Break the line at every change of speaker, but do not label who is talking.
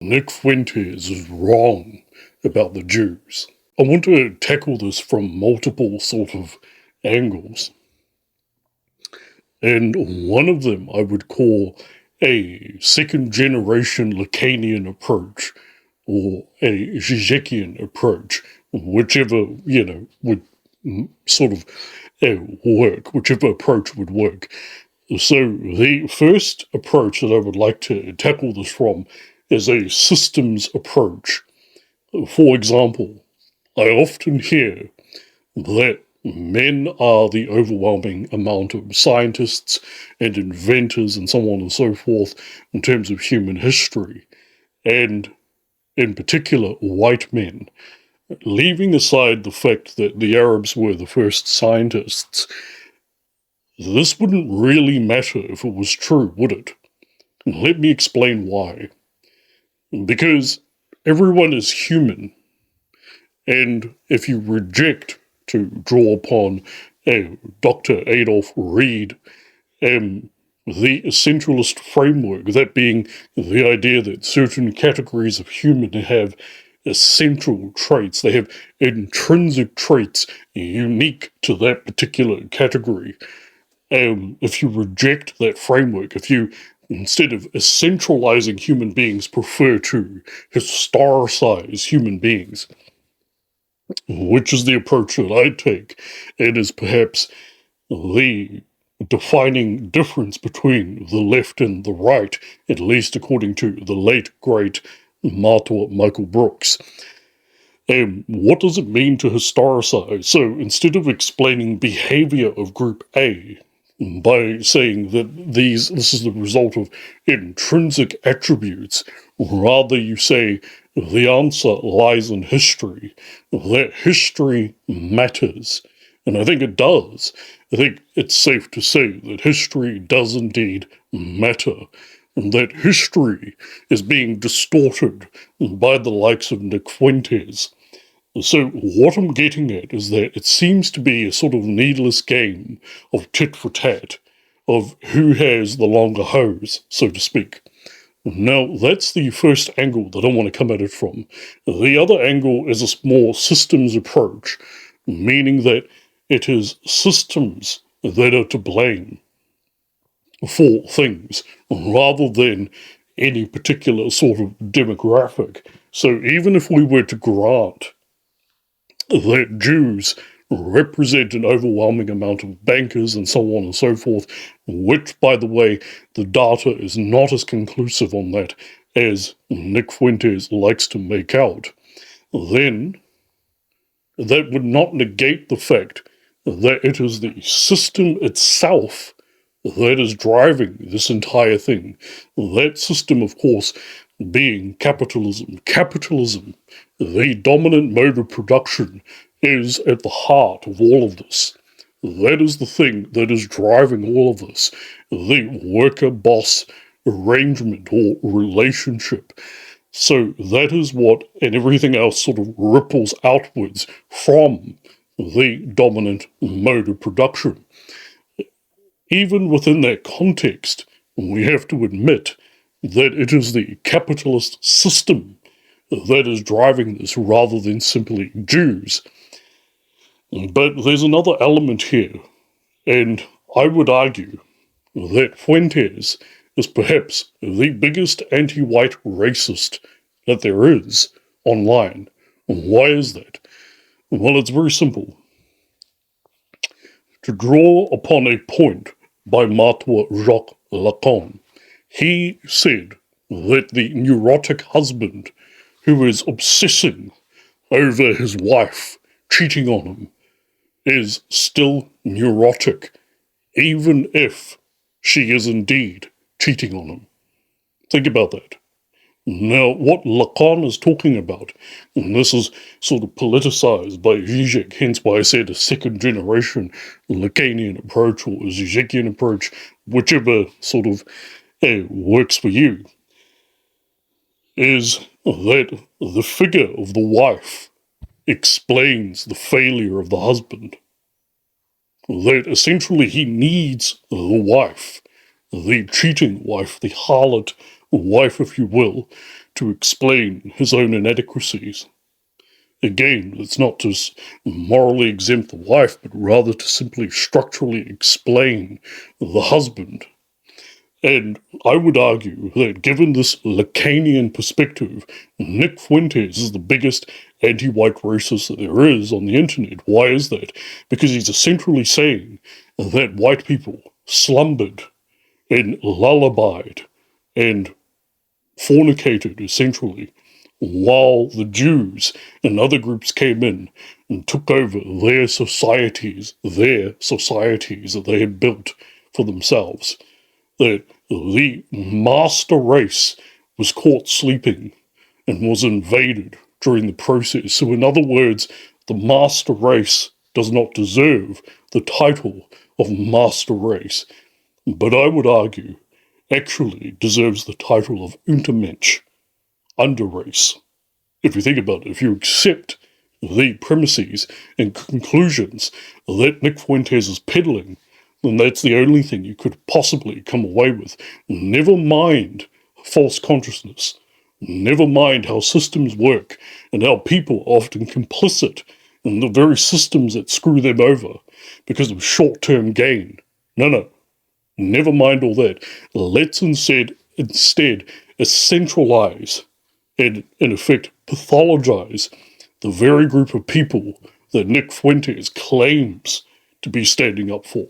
Nick Fuentes is wrong about the Jews. I want to tackle this from multiple sort of angles. And one of them I would call a second generation Lacanian approach or a Zizekian approach, whichever, would sort of work, whichever approach would work. So the first approach that I would like to tackle this from is a systems approach. For example, I often hear that men are the overwhelming amount of scientists and inventors and so on and so forth in terms of human history, and in particular white men. Leaving aside the fact that the Arabs were the first scientists, this wouldn't really matter if it was true, would it? Let me explain why. Because everyone is human, and if you reject, to draw upon Dr. Adolf Reed, the essentialist framework, that being the idea that certain categories of human have essential traits, they have intrinsic traits unique to that particular category. If you reject that framework, if you, instead of essentializing human beings, prefer to historicize human beings, which is the approach that I take, it is perhaps the defining difference between the left and the right, at least according to the late, great Matua Michael Brooks. What does it mean to historicize? So instead of explaining behavior of group A by saying that this is the result of intrinsic attributes, rather you say the answer lies in history, that history matters. And I think it does. I think it's safe to say that history does indeed matter, and that history is being distorted by the likes of Nick Fuentes. So what I'm getting at is that it seems to be a sort of needless game of tit for tat, of who has the longer hose, so to speak. Now, that's the first angle that I want to come at it from. The other angle is a more systems approach, meaning that it is systems that are to blame for things, rather than any particular sort of demographic. So even if we were to grant that Jews represent an overwhelming amount of bankers and so on and so forth, which, by the way, the data is not as conclusive on that as Nick Fuentes likes to make out, then that would not negate the fact that it is the system itself that is driving this entire thing. That system, of course, being capitalism. Capitalism, the dominant mode of production, is at the heart of all of this. That is the thing that is driving all of this. The worker-boss arrangement or relationship. So that is what, and everything else sort of ripples outwards from the dominant mode of production. Even within that context, we have to admit that it is the capitalist system that is driving this rather than simply Jews. But there's another element here, and I would argue that Fuentes is perhaps the biggest anti-white racist that there is online. Why is that? Well, it's very simple. To draw upon a point by Martin Jacques Lacan, he said that the neurotic husband who is obsessing over his wife cheating on him is still neurotic, even if she is indeed cheating on him. Think about that. Now, what Lacan is talking about, and this is sort of politicized by Zizek, hence why I said a second generation Lacanian approach or a Zizekian approach, whichever sort of works for you, is that the figure of the wife explains the failure of the husband. That essentially he needs the wife, the cheating wife, the harlot wife, if you will, to explain his own inadequacies. Again, it's not to morally exempt the wife, but rather to simply structurally explain the husband. And I would argue that given this Lacanian perspective, Nick Fuentes is the biggest anti-white racist that there is on the internet. Why is that? Because he's essentially saying that white people slumbered and lullabied and fornicated, essentially, while the Jews and other groups came in and took over their societies that they had built for themselves. That the master race was caught sleeping and was invaded during the process. So, in other words, the master race does not deserve the title of master race, but I would argue actually deserves the title of Untermensch, underrace. If you think about it, if you accept the premises and conclusions that Nick Fuentes is peddling, then that's the only thing you could possibly come away with. Never mind false consciousness. Never mind how systems work and how people are often complicit in the very systems that screw them over because of short-term gain. No. Never mind all that. Let's instead essentialize and, in effect, pathologize the very group of people that Nick Fuentes claims to be standing up for.